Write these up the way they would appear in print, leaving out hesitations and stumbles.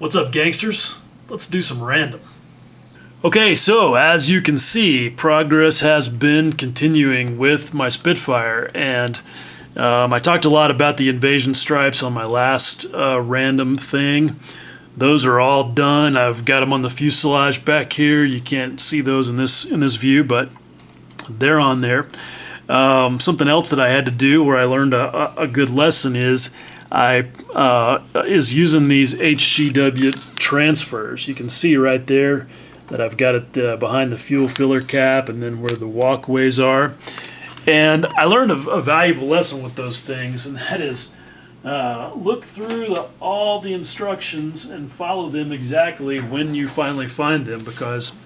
What's up, gangsters? Let's do some random. Okay, so as you can see, progress has been continuing with my Spitfire, and I talked a lot about the invasion stripes on my last random thing. Those are all done. I've got them on the fuselage back here. You can't see those in this view, but they're on there. Something else that I had to do where I learned a good lesson is using these HGW transfers. You can see right there that I've got it behind the fuel filler cap and then where the walkways are. And I learned a valuable lesson with those things, and that is look through all the instructions and follow them exactly when you finally find them, because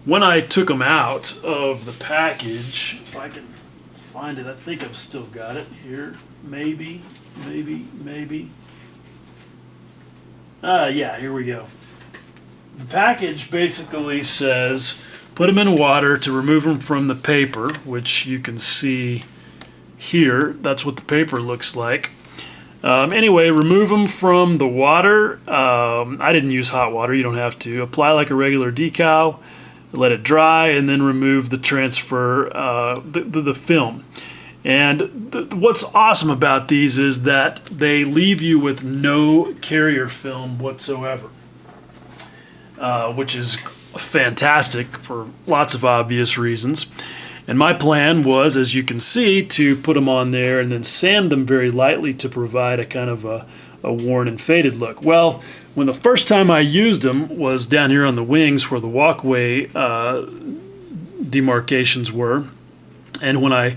when I took them out of the package, if I can find it, I think I've still got it here. Maybe. Yeah, here we go. The package basically says put them in water to remove them from the paper, which you can see here. That's what the paper looks like. Anyway, remove them from the water. I didn't use hot water. You don't have to. Apply like a regular decal, let it dry, and then remove the transfer, the film. And what's awesome about these is that they leave you with no carrier film whatsoever, which is fantastic for lots of obvious reasons. And my plan was, as you can see, to put them on there and then sand them very lightly to provide a kind of a worn and faded look. Well, when the first time I used them was down here on the wings where the walkway demarcations were, and when I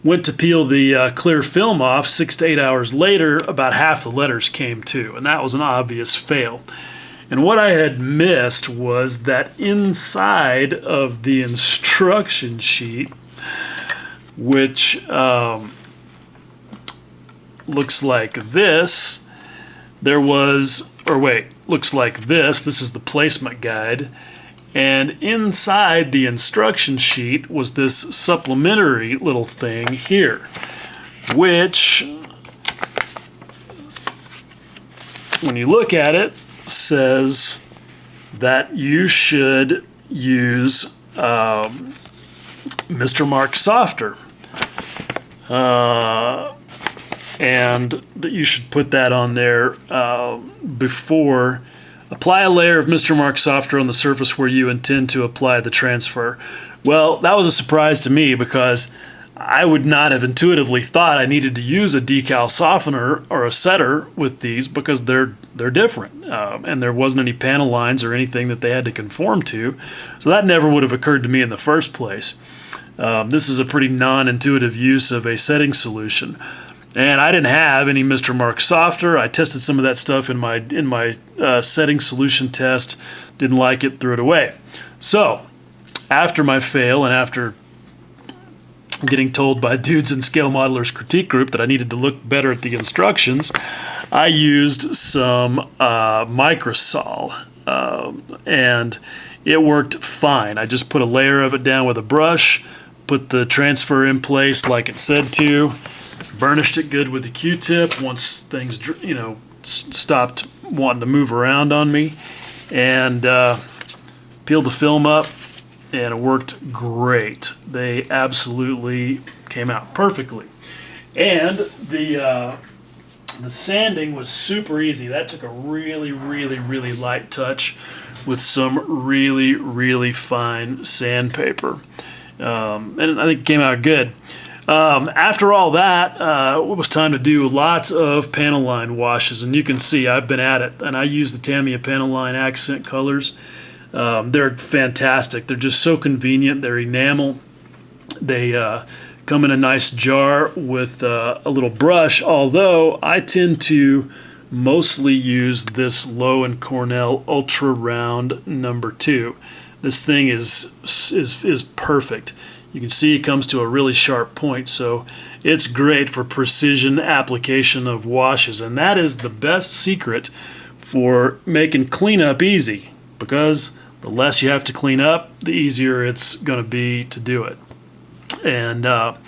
went to peel the clear film off 6 to 8 hours later, about half the letters came too, and that was an obvious fail. And what I had missed was that inside of the instruction sheet, which looks like this, looks like this. This is the placement guide. And inside the instruction sheet was this supplementary little thing here, which, when you look at it, says that you should use Mr. Mark Softer, and that you should put that on there before. Apply a layer of Mr. Mark Softer on the surface where you intend to apply the transfer. Well, that was a surprise to me because I would not have intuitively thought I needed to use a decal softener or a setter with these because they're different, and there wasn't any panel lines or anything that they had to conform to, so that never would have occurred to me in the first place. This is a pretty non-intuitive use of a setting solution, and I didn't have any Mr. Mark Softer. I tested some of that stuff in my setting solution test, didn't like it, threw it away. So after my fail and after getting told by dudes in Scale Modelers Critique Group that I needed to look better at the instructions, I used some Microsol, and it worked fine. I just put a layer of it down with a brush, put the transfer in place like it said to, burnished it good with the Q-tip once things, stopped wanting to move around on me, and peeled the film up, and it worked great. They absolutely came out perfectly. And the sanding was super easy. That took a really, really, really light touch with some really, really fine sandpaper. And I think it came out good. After all that, it was time to do lots of panel line washes. And you can see I've been at it. And I use the Tamiya panel line accent colors. They're fantastic. They're just so convenient. They're enamel. They come in a nice jar with a little brush, although I tend to mostly use this Lowe & Cornell Ultra Round number 2. This thing is perfect. You can see it comes to a really sharp point, so it's great for precision application of washes, and that is the best secret for making cleanup easy, because the less you have to clean up, the easier it's going to be to do it. And I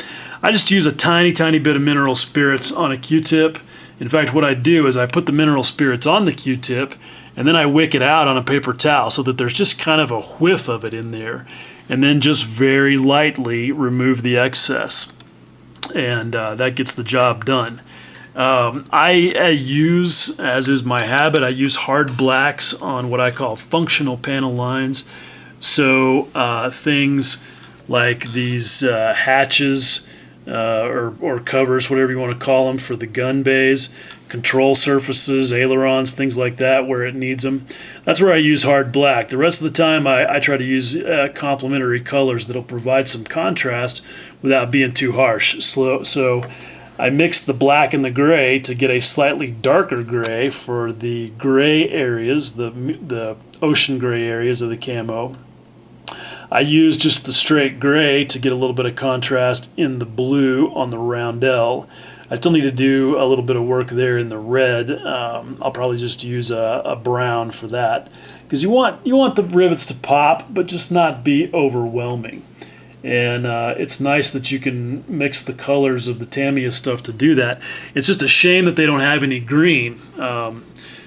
just use a tiny bit of mineral spirits on a Q-tip In fact, what I do is I put the mineral spirits on the Q-tip, and then I wick it out on a paper towel so that there's just kind of a whiff of it in there, and then just very lightly remove the excess, and that gets the job done. I use, as is my habit, I use hard blacks on what I call functional panel lines. So things like these hatches or covers, whatever you want to call them, for the gun bays, control surfaces, ailerons, things like that where it needs them. That's where I use hard black. The rest of the time I try to use complementary colors that'll provide some contrast without being too harsh. So I mix the black and the gray to get a slightly darker gray for the gray areas, the ocean gray areas of the camo. I use just the straight gray to get a little bit of contrast in the blue on the roundel. I still need to do a little bit of work there in the red. I'll probably just use a brown for that, because you want the rivets to pop, but just not be overwhelming. And it's nice that you can mix the colors of the Tamiya stuff to do that. It's just a shame that they don't have any green.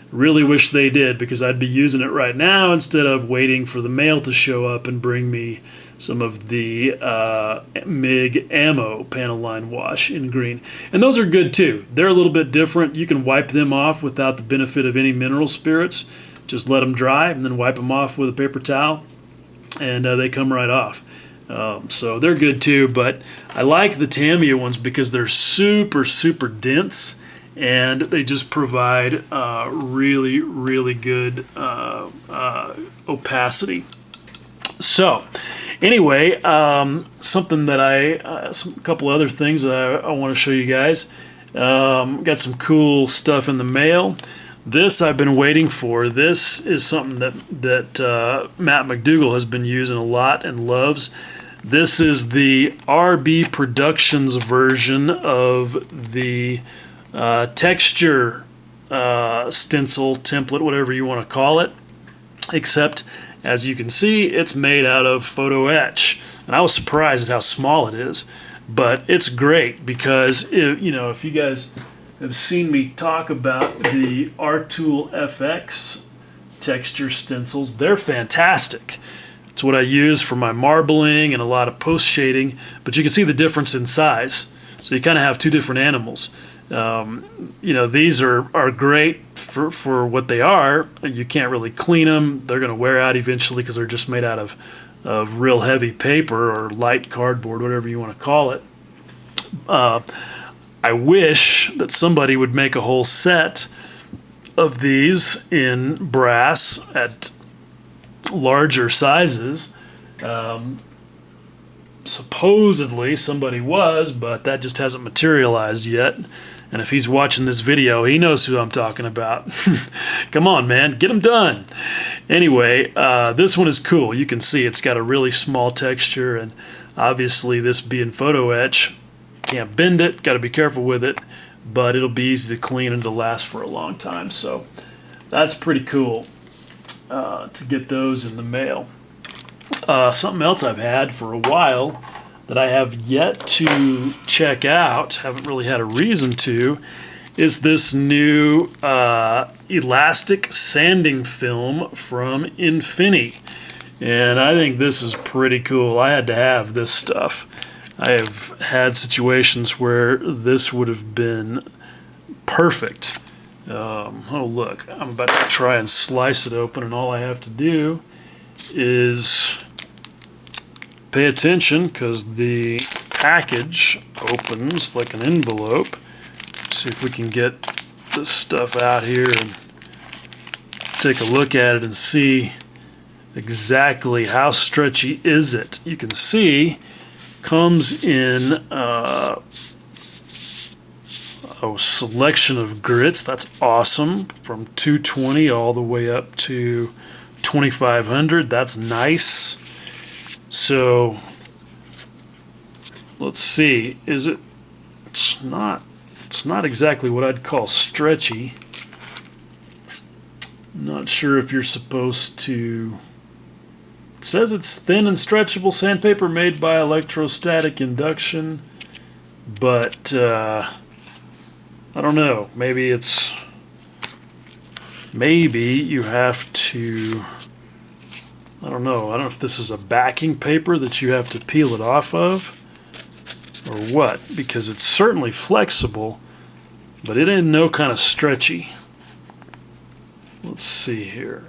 Really wish they did, because I'd be using it right now instead of waiting for the mail to show up and bring me some of the MIG ammo panel line wash in green. And those are good too. They're a little bit different. You can wipe them off without the benefit of any mineral spirits. Just let them dry and then wipe them off with a paper towel, and they come right off. So they're good too, but I like the Tamiya ones because they're super, super dense, and they just provide really, really good opacity. So anyway, something that a couple other things that I want to show you guys. Got some cool stuff in the mail. This I've been waiting for. This is something that Matt McDougall has been using a lot and loves. This is the RB Productions version of the texture stencil template, whatever you want to call it, except as you can see, it's made out of photo etch, and I was surprised at how small it is, but it's great because if you guys have seen me talk about the R-Tool FX texture stencils, they're fantastic. It's what I use for my marbling and a lot of post shading, but you can see the difference in size, so you kind of have two different animals. These are great for what they are. You can't really clean them. They're going to wear out eventually because they're just made out of real heavy paper or light cardboard, whatever you want to call it. I wish that somebody would make a whole set of these in brass at larger sizes. Supposedly somebody was, but that just hasn't materialized yet. And if he's watching this video, he knows who I'm talking about. Come on, man, get them done. Anyway, this one is cool. You can see it's got a really small texture, and obviously this being photo etch, can't bend it, got to be careful with it, but it'll be easy to clean and to last for a long time. So that's pretty cool to get those in the mail. Something else I've had for a while that I have yet to check out, haven't really had a reason to, is this new elastic sanding film from Infini. And I think this is pretty cool. I had to have this stuff. I have had situations where this would have been perfect. Oh look, I'm about to try and slice it open, and all I have to do is pay attention because the package opens like an envelope. Let's see if we can get this stuff out here and take a look at it and see exactly how stretchy is it. You can see comes in a selection of grits. That's awesome, from 220 all the way up to 2500. That's nice. So let's see, it's not exactly what I'd call stretchy. Not sure if you're supposed to. It says it's thin and stretchable sandpaper made by electrostatic induction, but I don't know, maybe you have to, I don't know if this is a backing paper that you have to peel it off of or what, because it's certainly flexible, but it ain't no kind of stretchy. Let's see here.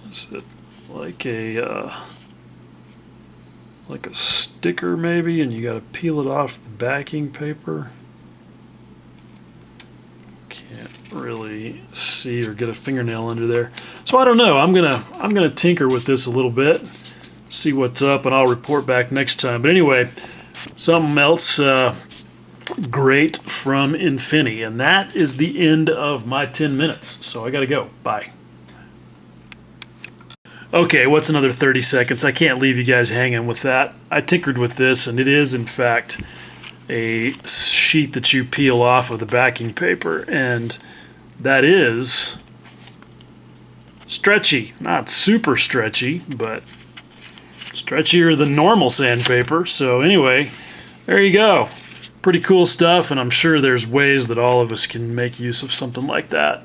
Is it like a sticker maybe, and you got to peel it off the backing paper? Can't really see or get a fingernail under there. So I don't know. I'm gonna tinker with this a little bit, see what's up, and I'll report back next time. But anyway, something else great from Infinity, and that is the end of my 10 minutes. So I gotta go. Bye. Okay, what's another 30 seconds? I can't leave you guys hanging with that. I tinkered with this, and it is, in fact, a sheet that you peel off of the backing paper, and that is stretchy. Not super stretchy, but stretchier than normal sandpaper. So anyway, there you go. Pretty cool stuff, and I'm sure there's ways that all of us can make use of something like that.